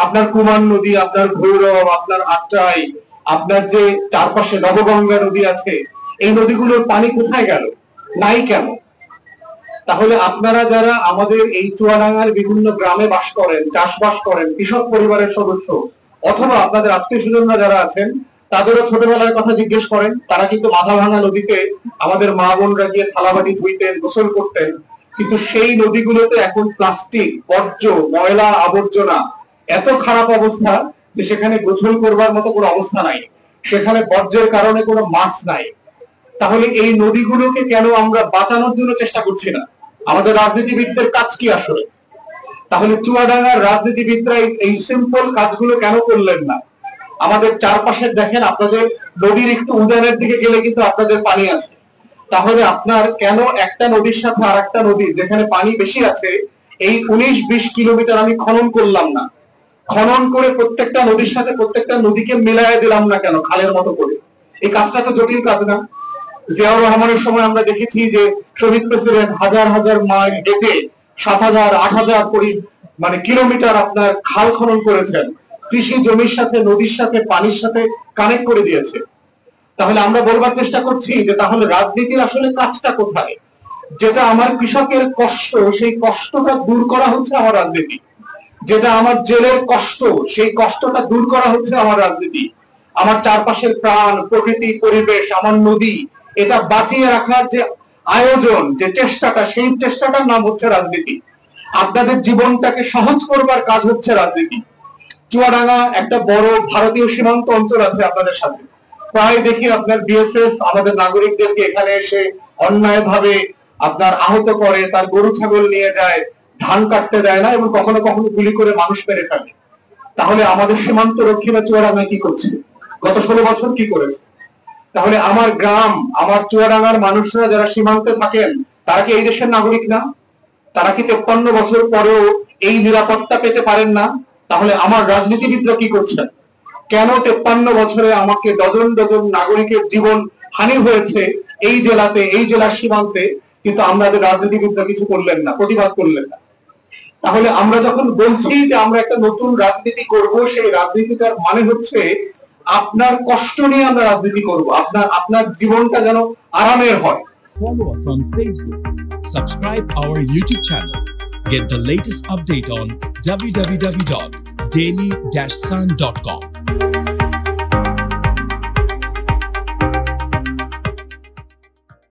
আপনার কুমার নদী, আপনার ভৈরব, আপনার আত্রাই, আপনার যে চারপাশে নবগঙ্গা নদী আছে, এই নদীগুলোর পানি কোথায় গেল? নাই কেন? তাহলে আপনারা যারা আমাদের এই চুয়াডাঙ্গার বিভিন্ন গ্রামে বাস করেন, চাষবাস করেন, কৃষক পরিবারের সদস্য, অথবা আপনাদের আত্মীয় স্বজনরা যারা আছেন, তাদেরও ছোটবেলার কথা জিজ্ঞেস করেন। তারা কিন্তু মাথা ভাঙা নদীতে আমাদের মা বোনরা গিয়ে থালাবাটি ধুইতেন, গোসল করতেন। কিন্তু সেই নদীগুলোতে এখন প্লাস্টিক, বর্জ্য, ময়লা, আবর্জনা, এত খারাপ অবস্থা যে সেখানে গোসল করবার মতো কোনো অবস্থা নাই। সেখানে বর্জ্যের কারণে কোনো মাছ নাই। তাহলে এই নদীগুলোকে কেন আমরা বাঁচানোর জন্য চেষ্টা করছি না? আমাদের রাজনীতিবিদদের কাজ কি আসলে? তাহলে চুয়াডাঙ্গার রাজনীতিবিদরা এই সিম্পল কাজগুলো কেন করলেন না? আমাদের চারপাশে দেখেন, আপনাদের নদীর একটু উজানের দিকে গেলে কিন্তু আপনাদের পানি আছে। তাহলে আপনার কেন একটা নদীর সাথে আর একটা নদীর যেখানে পানি বেশি আছে এই 19-20 কিলোমিটার আমি খনন করলাম না? খনন করে প্রত্যেকটা নদীর সাথে প্রত্যেকটা নদীকে মিলাইয়া দিলাম না কেন খালের মতো করে? এই কাজটা তো জটিল কাজ না? জিয়াউর রহমানের সময় আমরা দেখেছি যে শহীদ প্রেসিডেন্ট হাজার হাজার মাইল হেঁটে 7,000 8,000 কিলোমিটার আপনার খাল খনন করেছেন, কৃষি জমির সাথে, নদীর সাথে, পানির সাথে কানেক্ট করে দিয়েছে। তাহলে আমরা বলবার চেষ্টা করছি যে তাহলে রাজনীতির আসলে কাজটা কোথায়? যেটা আমার কৃষকের কষ্ট, সেই কষ্টটা দূর করা হচ্ছে আমার রাজনীতি। যেটা আমার জেলের কষ্ট, সেই কষ্টটা দূর করা হচ্ছে আমার রাজনীতি। আমার চারপাশের প্রাণ, প্রকৃতি, পরিবেশ, আমার নদী, এটা বাঁচিয়ে রাখার যে আয়োজন, যে চেষ্টাটা, সেই চেষ্টাটার নাম হচ্ছে রাজনীতি। আপনাদের জীবনটাকে সহজ করবার কাজ হচ্ছে রাজনীতি। চুয়াডাঙ্গা একটা বড় ভারতীয় সীমান্ত অঞ্চল আছে আপনাদের সাথে। প্রায় দেখি আপনার বিএসএফ আমাদের নাগরিকদেরকে এখানে এসে অন্যায়ভাবে আপনার আহত করে, তার গরু ছাগল নিয়ে যায়, ধান কাটতে দেয় না, এবং কখনো কখনো গুলি করে মানুষ মেরে ফেলে। তাহলে আমাদের সীমান্ত রক্ষীরা চুয়াডাঙ্গায় কি করছে? গত 16 বছর কি করেছে? তাহলে আমার গ্রাম, আমার চুয়াডাঙ্গার মানুষরা যারা সীমান্তে থাকেন, তারা কি এই দেশের নাগরিক না? তারা কি 53 বছর পরেও এই নিরাপত্তা পেতে পারেন না? তাহলে আমার রাজনীতিবিদরা কি করছেন? কেন 53 বছরে আমাকে ডজন ডজন নাগরিকের জীবন হানি হয়েছে এই জেলাতে, এই জেলার সীমান্তে, কিন্তু আমাদের রাজনীতিবিদরা কিছু করলেন না, প্রতিবাদ করলেন না? তাহলে আমরা যখন বলছি যে আমরা একটা নতুন রাজনীতি করব, সেই রাজনীতিটার মানে হচ্ছে আপনার কষ্ট নিয়ে আমরা রাজনীতি করব, আপনার জীবনটা যেন আরামের হয়। Follow us on Facebook. Subscribe our YouTube channel. Get the latest update on www.daily-sun.com.